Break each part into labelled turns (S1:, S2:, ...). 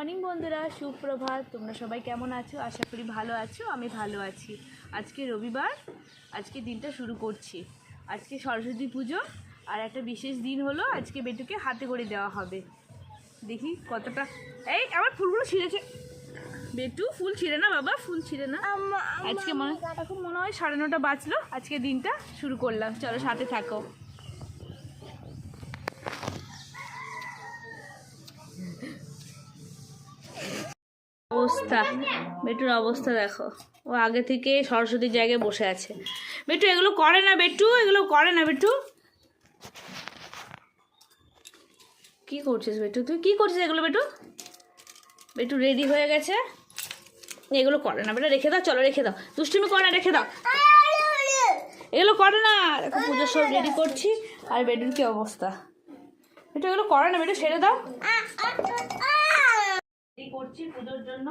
S1: Morning বন্ধুরা, সুপ্রভাত। তোমরা সবাই কেমন আছো? আশা করি ভালো আছো। আমি ভালো আছি। আজকে রবিবার, আজকে দিনটা শুরু করছি। আজকে সরস্বতী পুজো, আর একটা বিশেষ দিন হলো আজকে বেটুকে হাতে করে দেওয়া হবে। দেখি কতটা। এই আমার ফুলগুলো ছিঁড়েছে। বেটু ফুল ছিঁড়ে না বাবা, ফুল ছিঁড়ে না। আজকে এখন মনে হয় 9:30 বাজলো। আজকে দিনটা শুরু করলাম, চলো সাথে থাকো। অবস্থা, বেটুর অবস্থা দেখো। ও আগে থেকে সরস্বতীর জায়গায় বসে আছে। বেটু এগুলো করে না, বেটু এগুলো করে না। বেটু কি করছিস? বেটু তুই কি করছিস এগুলো? বেটু বেটু রেডি হয়ে গেছে। এগুলো করে না বেটা, রেখে দাও। চলো রেখে দাও, দুষ্টুমি করে না, রেখে দাও। এগুলো করে না। দেখো পুজোর সব রেডি করছি, আর বেটুর কি অবস্থা। বেটু এগুলো করে না, বেটু ছেড়ে দাও। রেডি করছি পুজোর জন্য।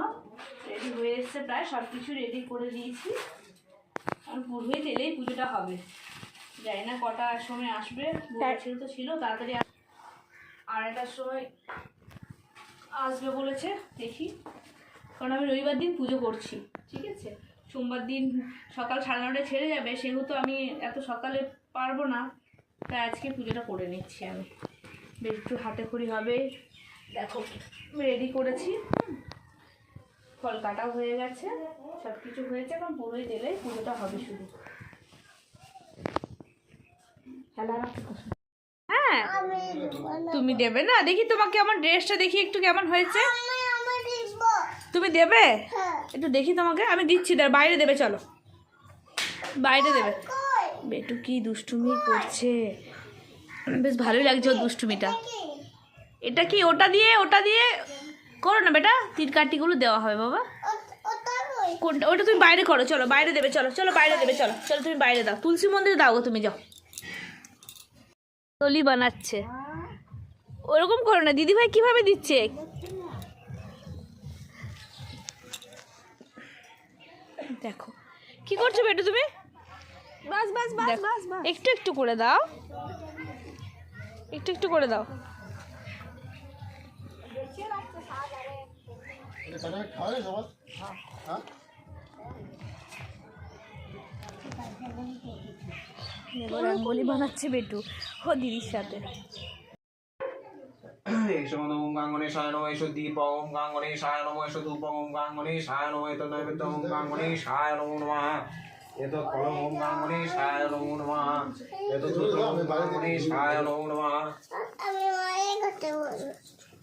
S1: রেডি হয়ে এসছে প্রায়, সব কিছু রেডি করে দিয়েছি। আর পুরোহিত তেলেই পুজোটা হবে। জানি না কটার সময় আসবে, ছিল তো ছিল তাড়াতাড়ি। 2:30টার সময় আসবে বলেছে, দেখি। কারণ আমি রবিবার দিন পুজো করছি, ঠিক আছে। সোমবার দিন সকাল 9:30টায় ছেড়ে যাবে, সেহেতু আমি এত সকালে পারবো না। তাই আজকে পুজোটা করে নিচ্ছি আমি। বেশ একটু হাতে খড়ি হবে। দেখো রেডি করেছি, ফল কাটাও হয়ে গেছে, সব কিছু হয়েছে। এখন পুরোই দিলে পুজোটা হবে শুরু। হ্যাঁ তুমি দেবে না? দেখি তোমাকে আমার ড্রেসটা দেখি একটু কেমন হয়েছে। তুমি দেবে? একটু দেখি তোমাকে। আমি দিচ্ছি, বাইরে দেবে। চলো বাইরে দেবে। বেটু কি দুষ্টুমি করছে, বেশ ভালোই লাগছে ওর দুষ্টুমিটা। এটা কি? ওটা দিয়ে করো না বেটা, তীর কাঠিগুলো দেওয়া হবে বাবা। কোনটা? ওটা তুমি বাইরে করো, চলো বাইরে দেবে। চলো চলো বাইরে দেবে, চলো চলো তুমি বাইরে দাও। তুলসী মন্দিরে দাও গো, তুমি যাও। তলি বানাচ্ছে, ওরকম করো না। দিদিভাই কিভাবে দিচ্ছে? দেখো কি করছো বেটু তুমি। বাস বাস বাস বাস, একটু একটু করে দাও, একটু একটু করে দাও। রঙ্গোলি বানাচ্ছে বেটু ও দিদির সাথে।
S2: এসো ওম গাঙ্গণেশায় নমঃ, এসো দীপ ওম গাঙ্গণেশায় নমঃ, এসো ধূপ ওম গাঙ্গণেশায় নমঃ, এত নৈবেদ্য ওম গাঙ্গণেশায় নমো নমঃ, এত ফল ওম গাঙ্গণেশায় নমো নমঃ, এত ধূপ ওম গাঙ্গণেশায় নমো নমঃ,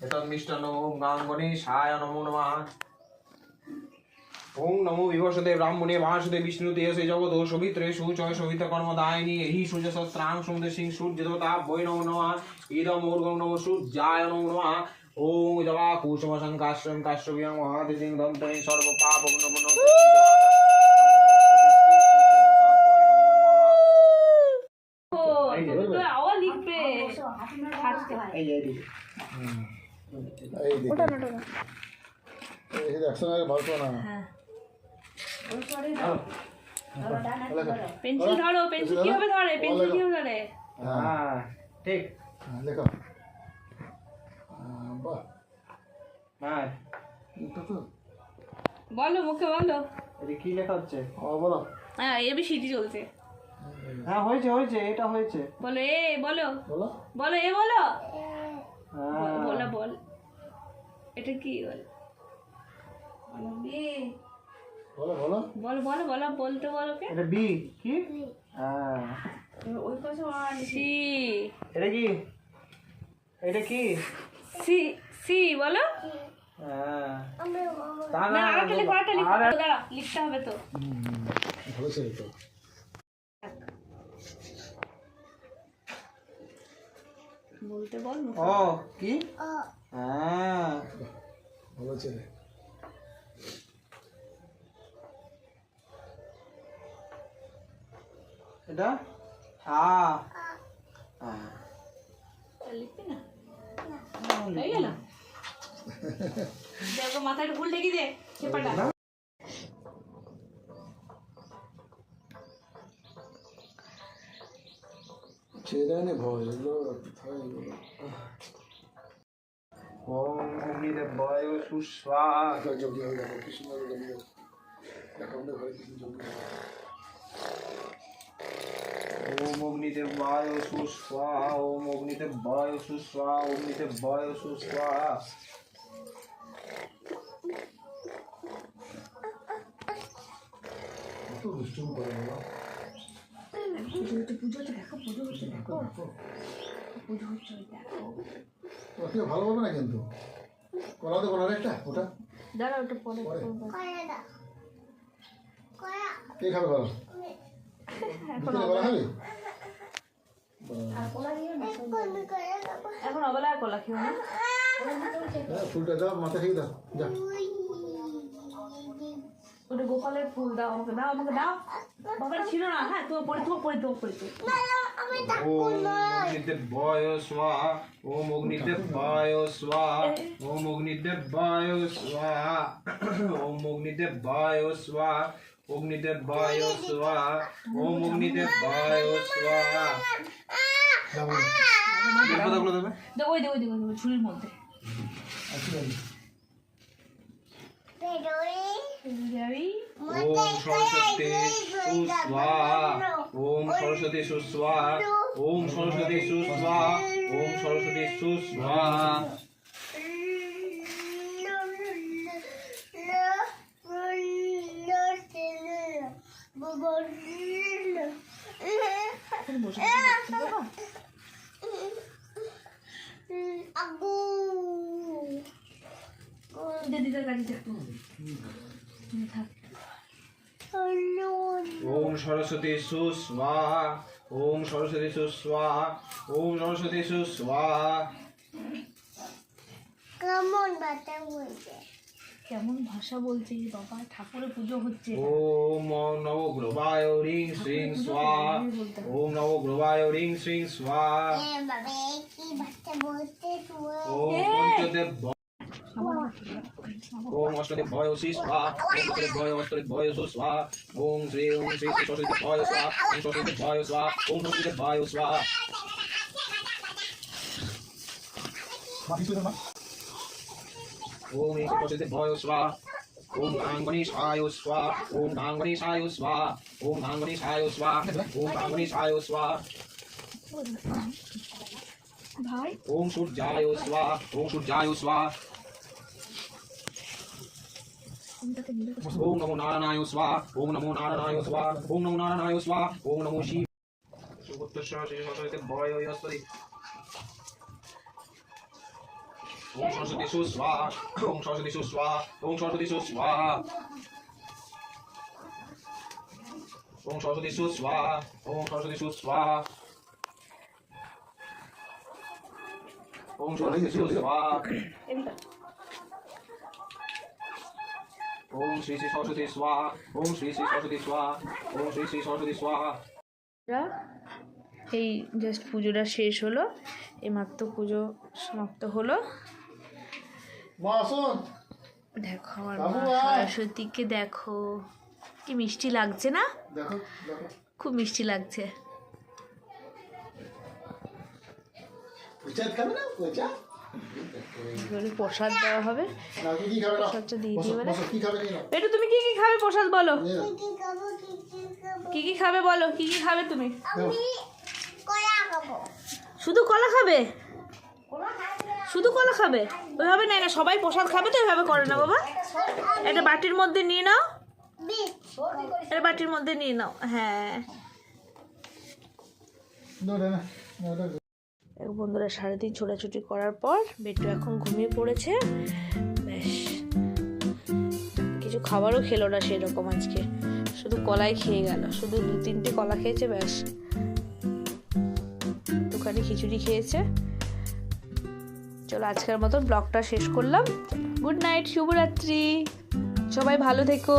S2: এত মিষ্টান্ন ওম গাঙ্গণেশায় নমো নমঃ। ওম নমো বিভূষতে ব্রাহ্মণে ভাসুদে বিষ্ণুতে এসে জগৎ সবিত্রে সুচয় সবিতা কর্মদায়িনী হি সূর্য সহস্রাং সমুদ্র সিং সূর্য দেবতা বৈ নমো নমঃ, ইদম ঊর্ধ্বং নমো সূর্যায় নমো নমঃ। ওম জবা কুসুম সংকাশ্রম কাশ্যবিয়ং মহাদিসিং দন্তৈ সর্ব পাপ নমো।
S1: আওয়াজ লিখবে। পেন্সিল ধরো, পেন্সিল কিভাবে ধরে? পেন্সিল কিভাবে ধরে?
S2: হ্যাঁ ঠিক
S3: লেখো।
S2: হ্যাঁ
S1: বলো, মুখে বলো।
S2: এটা কি লেখা হচ্ছে?
S3: বলো।
S1: হ্যাঁ এবিসিডি চলছে।
S2: হ্যাঁ হয়েছে হয়েছে, এটা হয়েছে।
S1: বলো এ, বলো
S3: বলো
S1: বলো এ, বলো
S2: হ্যাঁ
S1: বলো বল। এটা কি? বল বলো বি।
S3: বলো বলো
S1: বলো বলো বলো, বলতে বলো কে।
S2: এটা বি কি? হ্যাঁ
S1: ওই পাশে সি।
S2: এটা কি? এটা কি?
S1: সি সি বলো।
S2: হ্যাঁ
S1: না আরেকটা লিখো, আরেকটা লিখো। দাঁড়া, লিখতে হবে তো।
S3: ভালো ছিল তো।
S1: বলতে বল।
S2: ও কি? হ্যাঁ
S3: ভালো ছিল।
S2: এটা হ্যাঁ
S1: লিখবি না? হয়ে গেল। দেখো মাথায় ভুল ঢেকে দে চেপাটা।
S3: ছেড়ে নে ভয়, এগুলো রাখতে থাকে এগুলো।
S2: ওম অগ্নিদেব বায়ু সুস্বাহা
S3: যজ্ঞ হয়ে যাবে, কি সুন্দর যজ্ঞ। দেখো আমাদের ঘরে কি সুন্দর যজ্ঞ হয়।
S2: ওম অগ্নিদেবায় সুস্বাহা ওম অগ্নিদেবায় সুস্বাহা অগ্নিদেবায় সুস্বাহা।
S3: কত দুষ্টুমি করে বাবা।
S1: পুজো হচ্ছে দেখো, পুজো হচ্ছে দেখো, পুজো হচ্ছে ওই দেখো।
S3: ওরা কেউ ভালো বলবে না কিন্তু। কলা দেবো না একটা ওটা।
S1: দাঁড়া ওটা পরে
S3: পরে।
S1: করবো।
S3: কে খাবে বলো? বিকেলে বলা হবে?
S1: এখন অবেলায় কলা খেও না।
S3: হ্যাঁ, ফুলটা দাও, মাথা খেয়ে দাও। যা।
S1: ওটা গোপালের ফুল দাও, আমাকে দাও, আমাকে দাও। বাবার ছিল না, হ্যাঁ তো পরে তো পরে তো পরে তো।
S2: ওম অগ্নিদেবায় স্বাহা ওম অগ্নিদেবায় স্বাহা ওম অগ্নিদেবায় স্বাহা ওম অগ্নিদেবায় স্বাহা অগ্নিদেবায় স্বাহা ওম অগ্নিদেবায় স্বাহা। কথাগুলো দেবে
S1: দেখো ওই দেখো ওই দেখো ওই দেখো, ঝুড়ির মধ্যে।
S3: আচ্ছা যাবি।
S1: যাবি
S2: ওম সরস্বতী সুস্বাহা ওম সরস্বতী সুস্বাহা ওম সরস্বতী সুস্বাহা ওম সরস্বতী সুস্বাহা।
S1: এখন বসে বসে দেখতে পাবো। দিদিদের কাছে দেখতে থাক।
S2: ওম সরস্বতী সুস্বাহা ওম সরস্বতী সুস্বাহা ওম সরস্বতী সুস্বাহা।
S1: কেমন ভাষা বলছে বাবা, ঠাকুরের পুজো হচ্ছে।
S2: ওম নবগ্রহায় রিং শ্রিং স্বাহা ওম নবগ্রহায় রিং শ্রিং স্বাহা ওম পঞ্চদেব ওম অষ্টদেবায় স্বাহা ওম অষ্টদেবায় স্বাহা ওম শ্রী সরস্বতীদেবায় স্বাহা ওম সরস্বতীদেবায় স্বাহা ওম সরস্বতীদেবায় স্বাহা। ওম সরস্বতীদেবায় স্বাহা ওম গণেশায় স্বাহা ওম গণেশায় স্বাহা ওম গণেশায় স্বাহা ওম গণেশায় স্বাহা।
S1: ভাই
S2: ওম সূর্যায় স্বাহা ওম সূর্যায় স্বাহা ওম নমো নারায়ণায় স্বাহা ওম নমো নারায়ণায় স্বাহা ওম নমো নারায়ণায় স্বাহা ওম নমো শিব সরস্বতীদেবায় ওম সরস্বতী সুস্বাহা ওম সরস্বতী সুস্বাহা ওম সরস্বতী সুস্বাহা ওম সরস্বতী সুস্বাহা ওম সরস্বতী সুস্বাহা ওম সরস্বতী সুস্বাহা ওম শ্রী শ্রী সরস্বতী স্বাহা ওম শ্রী শ্রী সরস্বতী স্বাহা ওম শ্রী শ্রী সরস্বতী স্বাহা।
S1: এই জাস্ট পুজোটা শেষ হলো, এইমাত্র পুজো সমাপ্ত হলো।
S3: মা আসুন।
S1: দেখো আমার
S3: বাবু
S1: মা
S3: আয়।
S1: সরস্বতীকে দেখো, কি মিষ্টি লাগছে না?
S3: দেখো দেখো।
S1: খুব মিষ্টি লাগছে।
S3: পয়সা খাবে না পয়সা?
S1: এবারে প্রসাদ দেওয়া হবে।
S3: না কি খাবে না?
S1: প্রসাদটা দিয়ে
S3: বসো,
S1: দিই এবারে।
S3: বসো, কি খাবে নিয়ে নাও।
S1: একটু তুমি কি কি খাবে প্রসাদ বলো,
S3: নিয়ে নাও।
S1: কি কি খাবে বলো, কি কি খাবে তুমি?
S3: দাও।
S1: শুধু কলা খাবে? শুধু কলা খাবে? ওইভাবে নেয় না, সবাই প্রসাদ খাবে তো ওইভাবে করে না বাবা। একটা বাটির মধ্যে নিয়ে নাও, একটা বাটির মধ্যে নিয়ে নাও। হ্যাঁ
S3: দাও, দাও, না, না, দাও।
S1: বন্ধুরা 3:30 ছোটাছুটি করার পর বেটু এখন ঘুমিয়ে পড়েছে। বেশ কিছু খাবারও খেলো না সেরকম আজকে, শুধু কলাই খেয়ে গেল, শুধু 2-3টে কলা খেয়েছে, ব্যাস একটুখানি খিচুড়ি খেয়েছে। চলো আজকের মতো ব্লগটা শেষ করলাম। গুড নাইট, শুভরাত্রি, সবাই ভালো থেকো।